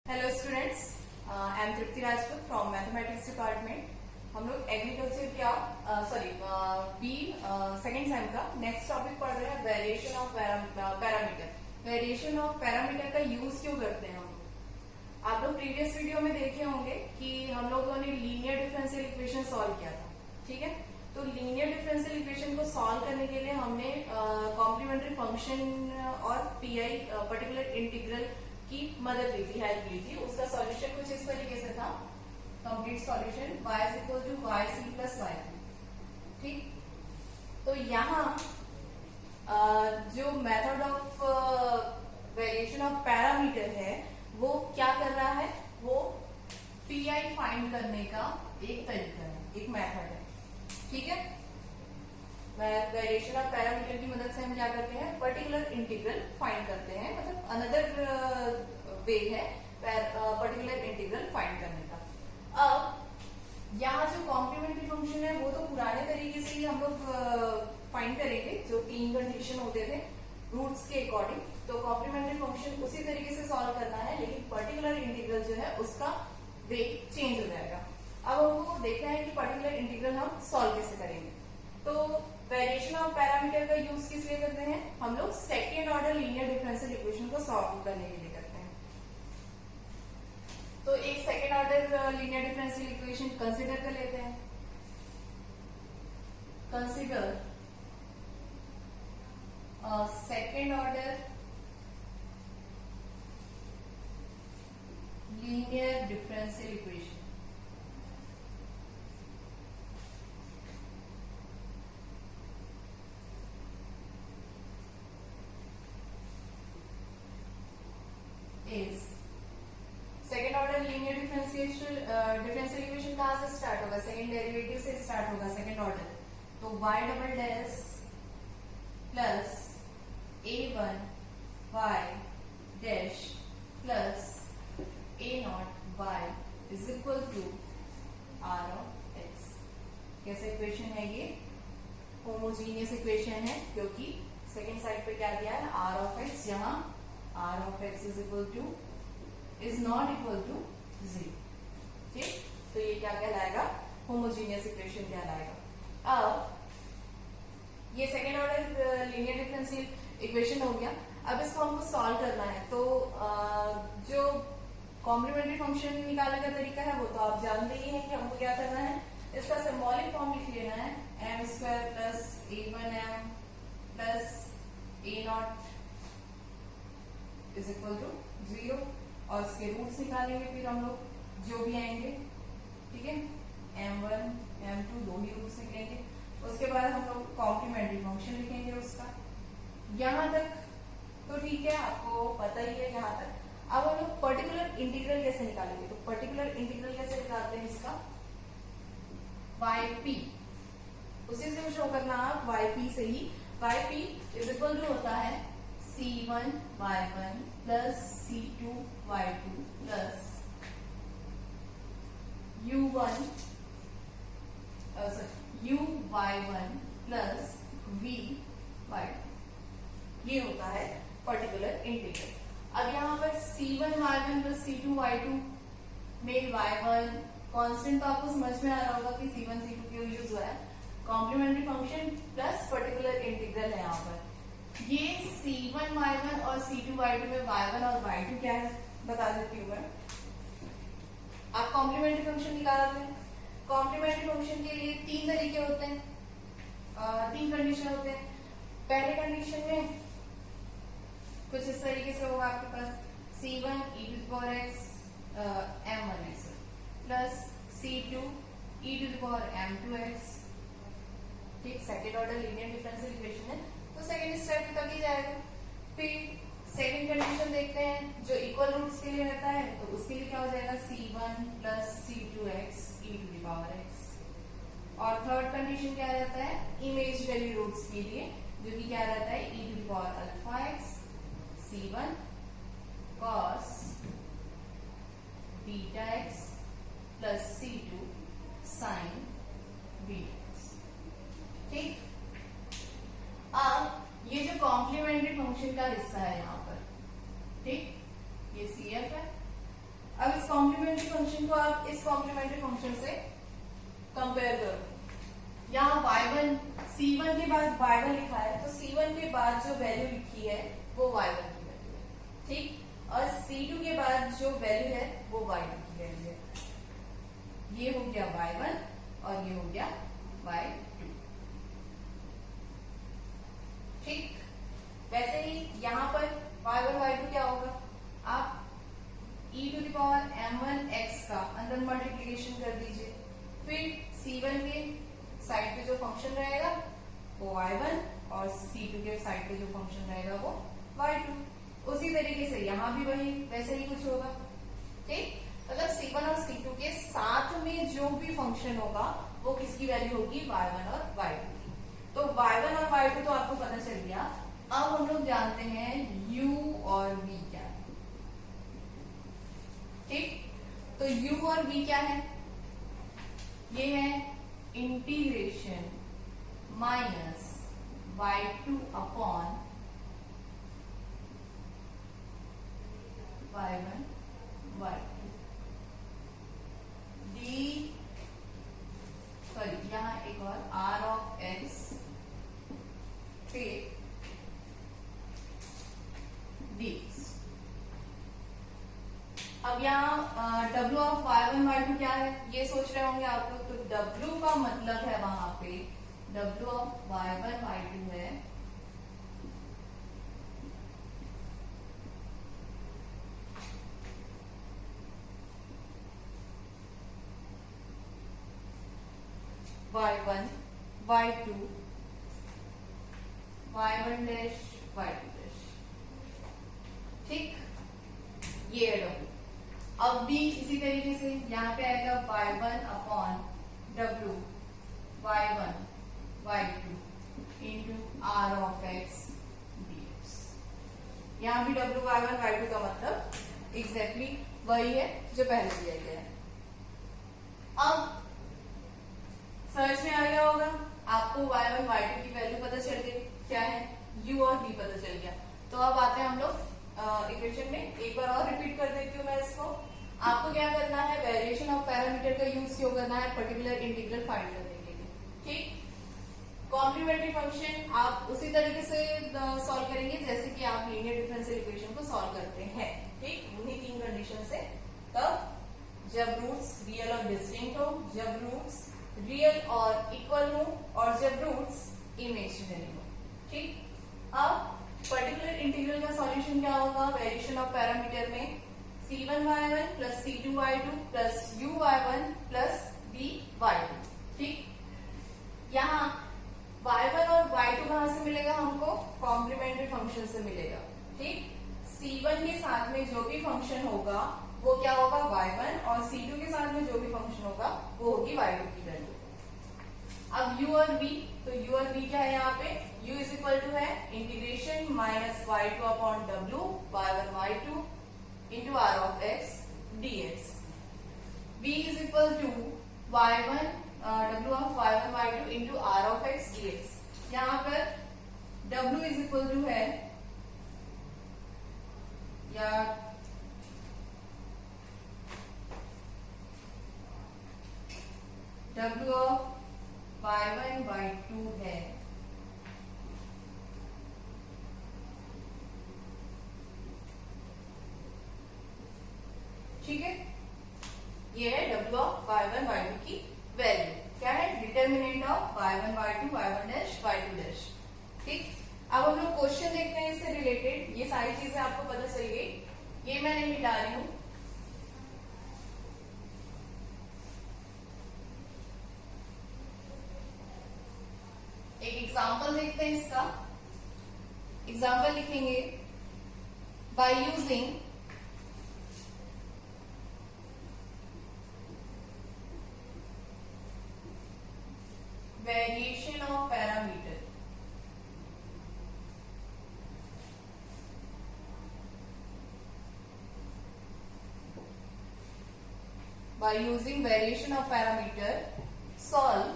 Hello students, I am Tripti Rajput from mathematics department. हम लोग agriculture का बी सेकेंड सेम का नेक्स्ट टॉपिक पढ़ रहे हैं, variation of parameter. Variation of parameter का यूज क्यों करते हैं हम लोग? आप लोग प्रीवियस वीडियो में देखे होंगे कि हम लोगों ने लीनियर डिफरेंशियल इक्वेशन सॉल्व किया था, ठीक है। तो लीनियर डिफरेंशियल इक्वेशन को सॉल्व करने के लिए हमने कॉम्प्लीमेंट्री फंक्शन और पीआई पर्टिकुलर इंटीग्रल की मदद ली थी, हेल्प ली थी। उसका सॉल्यूशन कुछ इस तरीके से था, complete solution y is equal to Y C plus Y, ठीक। तो यहाँ जो method of variation of parameter है वो क्या कर रहा है, वो पीआई फाइंड करने का एक तरीका है, एक मेथड है, ठीक है। वेरिएशन ऑफ पैरामीटर की मदद से हम क्या करते हैं, पर्टिकुलर इंटीग्रल फाइंड करते हैं, मतलब अनदर वे है पर्टिकुलर इंटीग्रल फाइंड करने का। अब यहाँ जो कॉम्प्लीमेंट्री फंक्शन है वो तो पुराने तरीके से ही हम लोग फाइंड करेंगे, जो 3 कंडीशन होते थे रूट्स के अकॉर्डिंग। तो कॉम्प्लीमेंट्री फंक्शन उसी तरीके से सॉल्व करना है, लेकिन पर्टिकुलर इंटीग्रल जो है उसका वे चेंज हो जाएगा। अब हमको देखना है कि पर्टिकुलर इंटीग्रल हम सॉल्व कैसे करेंगे। तो वेरिएशन ऑफ पैरामीटर का यूज किस लिए करते हैं? हम लोग second order linear differential equation को सॉल्व करने के लिए करते हैं। तो एक second order linear differential equation consider कर लेते हैं। Consider second order linear differential equation. is second order linear differential equation कहां से स्टार्ट होगा? सेकेंड डेरिवेटिव से स्टार्ट होगा सेकेंड ऑर्डर। तो y double dash plus a1 y dash plus a0 y is equal to r of x। कैसे equation है ये? Homogeneous equation है, क्योंकि सेकेंड साइड पे क्या दिया है, r ऑफ x। यहाँ r of x is equal to is not equal to 0, ठीक। तो ये क्या कहलाएगा? होमोजीनियस इक्वेशन कहलाएगा। अब ये second order linear differential equation हो गया। अब इसको हमको सॉल्व करना है, तो जो कॉम्प्लीमेंट्री फंक्शन निकालने का तरीका है वो तो आप जानते ही हैं कि हमको क्या करना है, इसका सिंबॉलिक फॉर्म लिख लेना है, M square plus a1m plus a0 is equal to 0, और इसके रूट्स निकालेंगे फिर हम लोग जो भी आएंगे, ठीक है। m1 m2 दो ही रूट्स निकलेंगे। उसके बाद हम लोग कॉम्प्लीमेंट्री फंक्शन लिखेंगे उसका। यहाँ तक तो ठीक है, आपको पता ही है यहाँ तक। अब हम लोग पर्टिकुलर इंटीग्रल कैसे निकालेंगे? तो पर्टिकुलर इंटीग्रल कैसे निकालते हैं इसका? yp, उसी से शो करना आप yp से ही। yp इज इक्वल टू होता है c1 y1 plus c2 y2 plus u1 u y1 plus v y2। ये होता है पर्टिकुलर इंटीग्रल। अब यहाँ पर c1 y1 plus c2 y2 में y1 कांस्टेंट, तो आपको समझ में आ रहा होगा कि c1 c2 क्यों यूज हुआ है। Complementary function plus particular integral है यहाँ पर। ये c1 y1 और c2 y2 में y1 और y2 क्या है बता देती हूँ मैं। आप कॉम्प्लीमेंट्री फंक्शन निकाल रहे हैं। कॉम्प्लीमेंट्री फंक्शन के लिए 3 तरीके होते हैं, 3 कंडीशन होते हैं। पहले कंडीशन में कुछ इस तरीके से होगा आपके पास c1 e to the power x m1x plus c2 e to the power m2x, ठीक। Second order linear differential equation है, तो सेकेंड स्टेप तक ही जाएगा। फिर सेकेंड कंडीशन देखते हैं जो इक्वल रूट्स के लिए रहता है, तो उसके लिए क्या हो जाएगा, c1 plus c2x e to the power x। और थर्ड कंडीशन क्या रहता है, इमेजिनरी रूट्स के लिए, जो कि क्या रहता है, e to the power alpha x c1 cos beta x plus c2 sin beta x, ठीक। अब ये जो कॉम्प्लीमेंट्री फंक्शन का हिस्सा है यहाँ पर, ठीक, ये CF है इस कॉम्प्लीमेंट्री फंक्शन को आप इस कॉम्प्लीमेंट्री फंक्शन से कंपेयर करो। यहाँ y1 c1 के बाद y1 लिखा है, तो c1 के बाद जो वैल्यू लिखी है वो y1 की वैल्यू है, ठीक। और c2 के बाद जो वैल्यू है वो y2 की वैल्यू है। ये हो गया y1 और ये हो गया y2, ठीक। वैसे ही यहाँ पर y1 y2 क्या होगा, आप e⁻m1x का अंदर मल्टीप्लीकेशन कर दीजिए, फिर c1 के साइड पे जो फंक्शन रहेगा वो y1 और c2 के साइड पे जो फंक्शन रहेगा वो y2। उसी तरीके से यहाँ भी वही वैसे ही कुछ होगा, ठीक। मतलब c1 और c2 के साथ में जो भी फंक्शन होगा वो किसकी वैल्यू होगी, y1 और y2 की। तो y1 और y2 तो आपको पता चल गया। अब हम लोग जानते हैं u और v क्या है, ठीक। तो u और v क्या है, ये है integration minus y2 upon y1 y2 D, sorry यहाँ एक और r ऑफ x फिर dx। अब यहाँ w ऑफ y1 y2 क्या है, ये सोच रहे होंगे आप लोग। तो w का मतलब है वहां पे w ऑफ y1 y2 है y1 y2 y1 dash y2 dash, ठीक। ये है w। अब भी इसी तरीके से यहाँ पे आएगा y1 upon w y1 y2 into r of x dx। यहाँ भी w y1 y2 का मतलब एग्जैक्टली वही है जो पहले दिया गया है। अब सर्च में आ गया होगा आपको y1 y2 की वैल्यू पता चल गई, क्या है u और v पता चल गया। तो अब आते हैं हम लोग इक्वेशन में, एक बार और रिपीट कर देती हूँ मैं इसको। आपको क्या करना है, वेरिएशन ऑफ पैरामीटर का यूज क्यों करना है, पर्टिकुलर इंटीग्रल फाइंड करने के लिए, ठीक। कॉम्प्लीमेंट्री फंक्शन आप उसी तरीके से सॉल्व करेंगे जैसे कि आप लीनियर डिफरेंशियल इक्वेशन को सॉल्व करते हैं, ठीक। उन्हीं तीन कंडीशन से, तब जब रूट्स रियल और डिस्टिंक्ट हो, जब रूट्स रियल और इक्वल हो, और जब रूट्स इमेजिनरी हो, ठीक। अब पर्टिकुलर इंटीग्रल का सॉल्यूशन क्या होगा, वेरिएशन ऑफ पैरामीटर में c1y1 plus c2y2 plus uy1 plus vy2, ठीक। यहाँ y1 और y2 कहां से मिलेगा हमको, कॉम्प्लीमेंट्री फंक्शन से मिलेगा, ठीक। c1 के साथ में जो भी फंक्शन होगा वो क्या होगा, y1, और c2 के साथ में जो भी फंक्शन होगा वो होगी y2 की वैल्यू। अब u और v, तो u और v क्या है यहाँ पे, u इज इक्वल टू है integration minus y2 upon w y1 y2 into r of x dx। v is equal to y1 w of y1 y2 into r of x dx। यहाँ पर w is equal to है, या w of y1 y2 है, ठीक है। ये है w of y1 y2 की वैल्यू, क्या है, determinant of y1 y2 y1 dash y2 dash, ठीक। अब हम लोग क्वेश्चन देखते हैं इससे रिलेटेड। ये सारी चीजें आपको पता चल गई, ये मैं नहीं मिटा रही हूं। एक एग्जाम्पल देखते हैं इसका। एग्जाम्पल लिखेंगे, by using variation of parameter, by using variation of parameter solve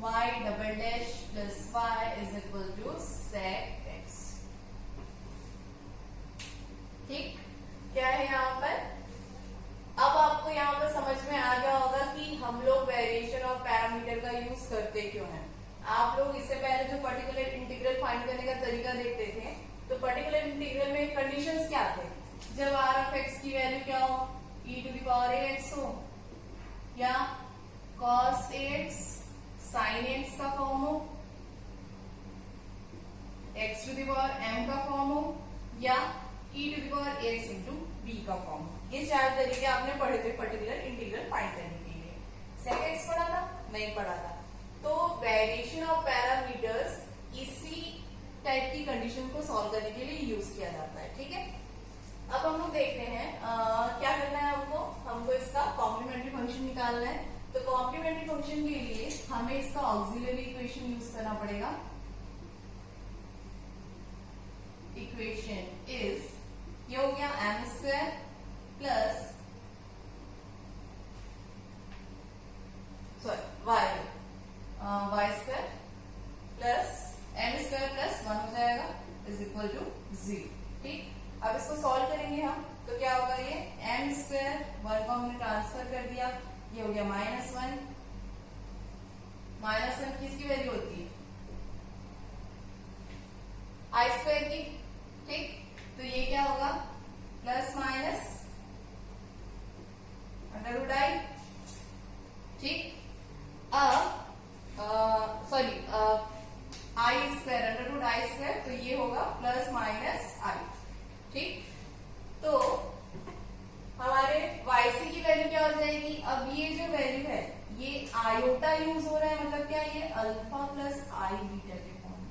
y double dash plus y is equal to sec x, आप लोग इससे पहले जो पर्टिकुलर इंटीग्रल फाइंड करने का तरीका देखते थे, तो पर्टिकुलर इंटीग्रल में कंडीशंस क्या थे? जब आर ऑफ एक्स की वैल्यू क्या हो, e to the power ax हो, या cos ax sin x का फॉर्म हो, x to the power m का फॉर्म हो, या e to the power ax into b का फॉर्म हो। ये चार तरीके आपने पढ़े थे पर्टिकुलर इंटीग्रल फाइंड करने के लिए। सेक एक्स पढ़ा था? नहीं पढ़ा था। तो वेरिएशन ऑफ पैरामीटर्स इसी टाइप की कंडीशन को सॉल्व करने के लिए यूज किया जाता है। ठीक है, अब हम लोग देखते हैं क्या करना है हमको इसका कॉम्प्लीमेंट्री फंक्शन निकालना है। तो कॉम्प्लीमेंट्री फंक्शन के लिए हमें इसका ऑक्सिलरी इक्वेशन यूज करना पड़ेगा। इक्वेशन इज, ये हो गया M square plus Y square plus M square plus 1 हो जाएगा इज इक्वल टू 0। ठीक, अब इसको सॉल्व करेंगे हम, तो क्या होगा, ये एम स्क्वायर 1 को हमने ट्रांसफर कर दिया, ये हो गया -1। -1 किसकी वैल्यू होती है? आई स्क्वायर की। ठीक, तो ये क्या होगा, plus minus under root I. ठीक, अब sorry I square under root I square, तो ये होगा प्लस माइनस आई। ठीक, तो हमारे yc की वैल्यू क्या हो जाएगी? अब ये जो वैल्यू है ये आयोटा यूज हो रहा है, मतलब क्या, ये अल्फा प्लस आई बीटा के फॉर्म।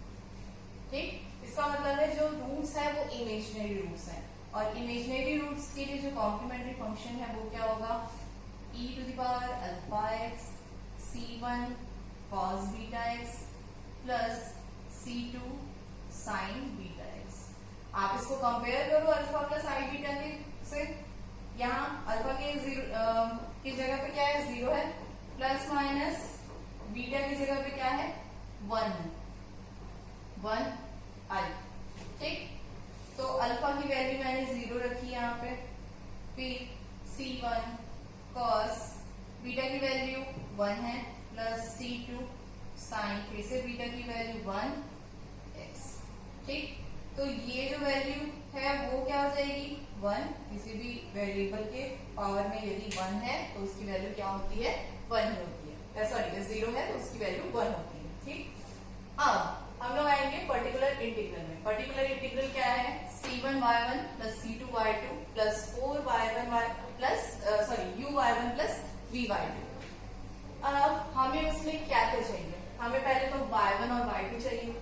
ठीक, इसका मतलब है जो रूट्स है वो इमेजिनरी रूट्स हैं, और इमेजिनरी रूट्स के लिए जो कॉम्प्लीमेंट्री फंक्शन है वो क्या होगा, e to the power alpha X c1 cos beta X plus c2 sin beta X. आप इसको कंपेयर करो अल्फा प्लस आई बीटा के से। यहाँ अल्फा के की जगह पे क्या है, 0 है, प्लस माइनस बीटा की जगह पे क्या है, 1 आई। ठीक, तो अल्फा की वैल्यू मैंने 0 रखी है यहाँ पे, फिर c1 cos बीटा की वैल्यू 1 है, प्लस c2 sin, फिर से बीटा की वैल्यू 1 x। ठीक, तो ये जो वैल्यू है वो क्या हो जाएगी, 1। किसी भी वेरिएबल के पावर में यदि 1 है तो उसकी वैल्यू क्या होती है, 1 होती है। सॉरी, 0 है तो उसकी वैल्यू 1 होती है। ठीक, अब हम लोग आएंगे पर्टिकुलर इंटीग्रल में। पर्टिकुलर इंटीग्रल क्या है, c1y1 plus c2y2 plus 4y1 plus uy1 plus vy2। अब हमें उसमें क्या क्या चाहिए, हमें पहले तो y1 और y2 चाहिए,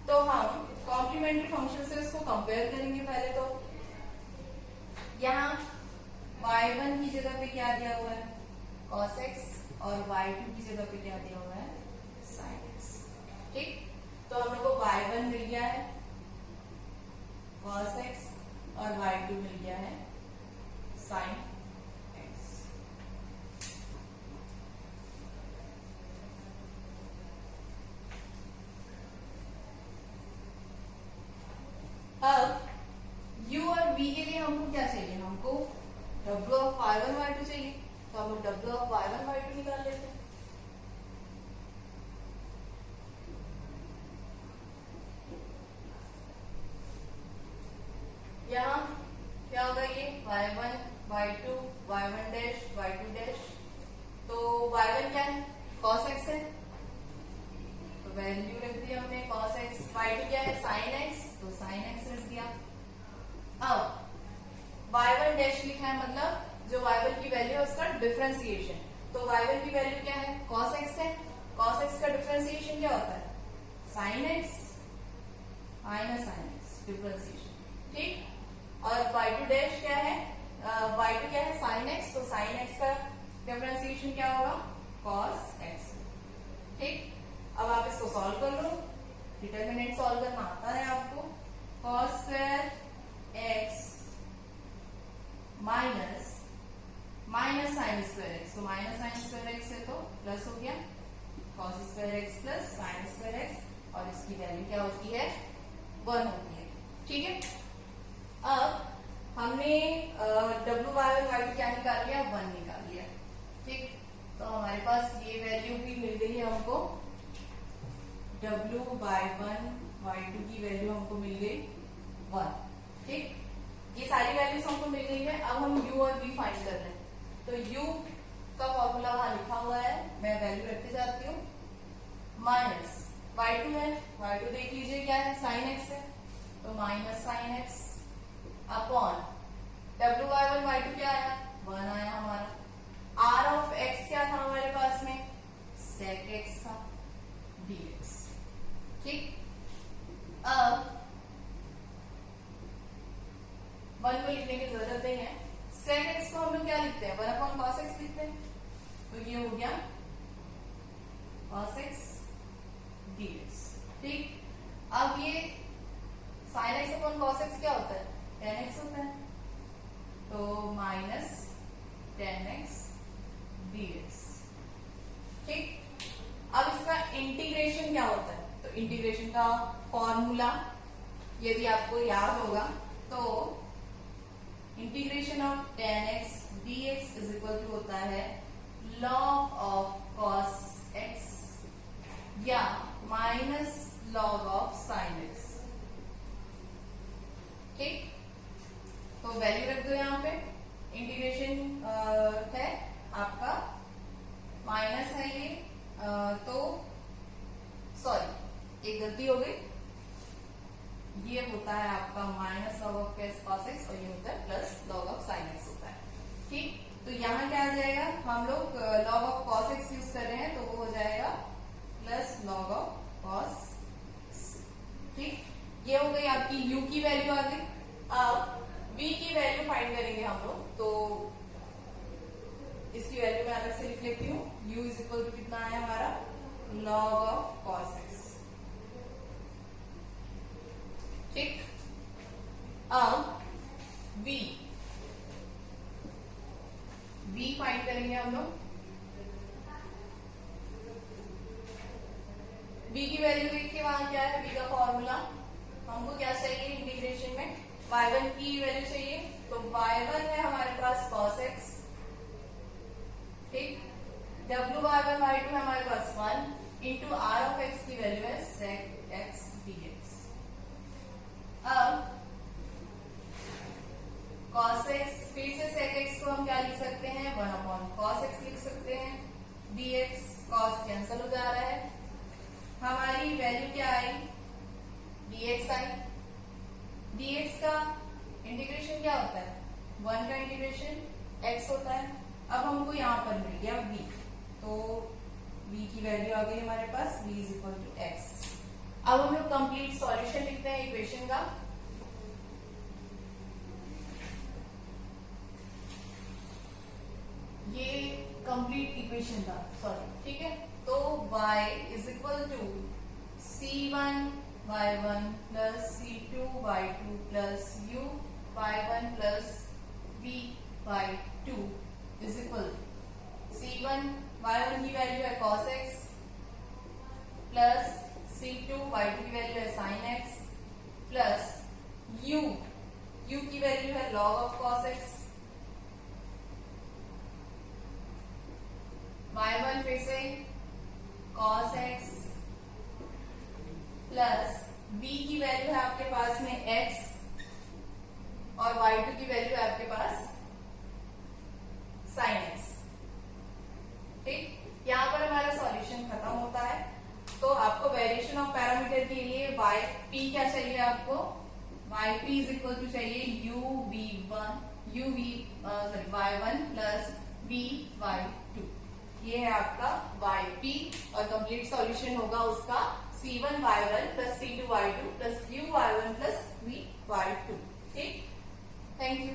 तो हम कॉम्प्लीमेंट्री फंक्शन से इसको कंपेयर करेंगे। पहले तो यहाँ y1 की जगह पे क्या दिया हुआ है, cos x, और y2 की जगह पे क्या दिया हुआ है, sin x। ठीक, तो हम लोग को y1 मिल गया है cos x और y2 मिल गया है sin x। अब u और v के लिए हमको क्या चाहिए, हमको w ऑफ y1 y2 चाहिए, तो हम w ऑफ y1 y2 निकाल लेते हैं। यहाँ क्या होगा, ये y1 y2 y1 dash y2 dash, तो y1 क्या है, cos x है, तो वैल्यू रख दी हमने cos x। y2 क्या है, sin x, तो sin x रख दिया। अब y1 डैश लिखा है, मतलब जो y1 की वैल्यू है उसका डिफरेंशिएशन, तो y1 की वैल्यू क्या है, cos x है, cos x का डिफरेंशिएशन क्या होता है, sin x minus sin x differentiation. ठीक, और y2 डैश क्या है, y2 क्या है, sin x, तो sin x का डिफरेंशिएशन क्या होगा, cos x। ठीक, अब आप इसको सॉल्व कर लो, डिटर्मिनेंट सॉल्व करना आता है आपको, cos square x minus sin square x, तो माइनस sin स्क्वायर x है तो प्लस हो गया, cos square x plus sin square x, और इसकी वैल्यू क्या होती है, 1 होती है। ठीक है, अब हमने w/y1 y2 क्या निकाल लिया, 1 निकाल लिया। ठीक, तो हमारे पास ये वैल्यू भी मिल गई है हमको, W/1 y2 की वैल्यू हमको मिल गई 1। ठीक, ये सारी वैल्यूज हमको मिल गई है। अब हम u और v फाइंड कर रहे हैं। तो u का फॉर्मूला वहां लिखा हुआ है, मैं वैल्यू रखते जाती हूँ। माइनस y2 है, y2 देख लीजिए क्या है, sin x है, तो minus sin x upon W/1 y2 क्या आया, 1 आया हमारा। r ऑफ x क्या था हमारे पास में, sec x था, dx। ठीक, अब 1 को लिखने की जरूरत नहीं है। sec x को हम लोग क्या लिखते हैं, 1/cos x लिखते हैं, तो ये हो गया cos x dx। ठीक, अब ये sin x/cos x क्या होता है, tan x होता है, तो माइनस tan x dx। ठीक, अब इसका इंटीग्रेशन क्या होता है, तो इंटीग्रेशन का फॉर्मूला यदि आपको याद होगा तो integration of tan x dx is equal to होता है log ऑफ cos x या minus log of sin x। ठीक, तो वैल्यू रख दो यहाँ पे। इंटीग्रेशन है आपका माइनस है ये, तो सॉरी एक गलती हो गई, ये होता है आपका minus log of cos x और ये होता है plus log of sin x होता है। ठीक, तो यहाँ क्या आ जाएगा, हम लोग log of cos x use कर रहे हैं, तो वो हो जाएगा प्लस log ऑफ cos। ठीक, ये हो गई आपकी u की वैल्यू आ गई। अब v की वैल्यू फाइंड करेंगे हम लोग, तो इसकी वैल्यू मैं अलग से लिख लेती हूँ। u इज इक्वल टू कितना आया हमारा, log ऑफ cos x। ठीक, अब v फाइंड करेंगे हम लोग। v की वैल्यू देखिए वहां क्या है, v का फॉर्मूला हमको क्या चाहिए इंटीग्रेशन में, y1 की वैल्यू चाहिए, तो y1 है हमारे पास cos x। ठीक, W/1 y2 है हमारे पास 1 इंटू r ऑफ x की वैल्यू है sec x dx। अब cos x, फिर से sec x को हम क्या लिख सकते हैं, 1/cos x लिख सकते हैं, dx cos कैंसिल हो जा रहा है, हमारी वैल्यू क्या आई, dx आई। dx का इंटीग्रेशन क्या होता है, 1 का इंटीग्रेशन x होता है। अब हमको यहाँ पर मिल गया v, तो v की वैल्यू आ गई हमारे पास, v is equal to x। अब हम लोग कंप्लीट सॉल्यूशन लिखते हैं इक्वेशन का। ये कंप्लीट इक्वेशन था, सॉरी, ठीक है। तो y is equal to c1 y1 plus c2 y2 plus u y1 plus v y2 is equal c1 y1 की वैल्यू है cos x plus c2 y2 की वैल्यू है sin x प्लस u की value है log of cos x। y1 फिर से cos x plus v की value है आपके पास में x और y2 की वैल्यू है आपके पास sin x। ठीक, यहाँ पर हमारा सॉल्यूशन खत्म होता है। तो आपको वेरिएशन ऑफ पैरामीटर के लिए yp क्या चाहिए, आपको yp इज इक्वल टू चाहिए y1 प्लस v/2। ये है आपका yp और कंप्लीट सॉल्यूशन होगा उसका c1 y1 plus c2 y2 plus u y1 plus v y2। ठीक, थैंक यू।